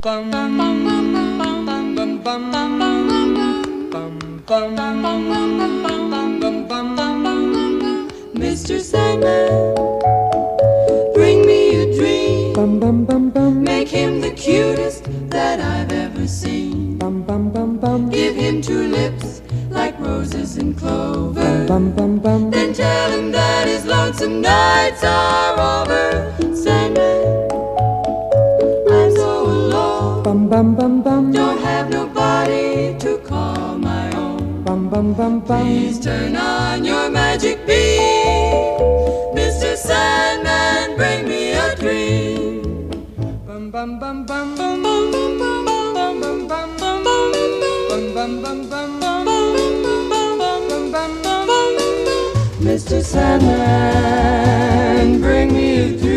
Bum bum bum bum bum bum bum bum bum bum bum bum. Mr. Sandman, bring me a dream. Bum bum bum bum. Make him the cutest that I've ever seen. Bum bum bum bum. Give him two lips like roses and clover. Bum bum bum. Then tell him that his lonesome nights are over. Sandman, I'm so alone. Bum bum bum bum. Don't have nobody to call my own. Bum bum bum bum. Please turn on your magic beam. Mr. Sandman, bring me a dream. Bum bum bum bum bum bum bum bum bum bum bum bum bum bum bum bum. Mr. Sandman, bring me a dream.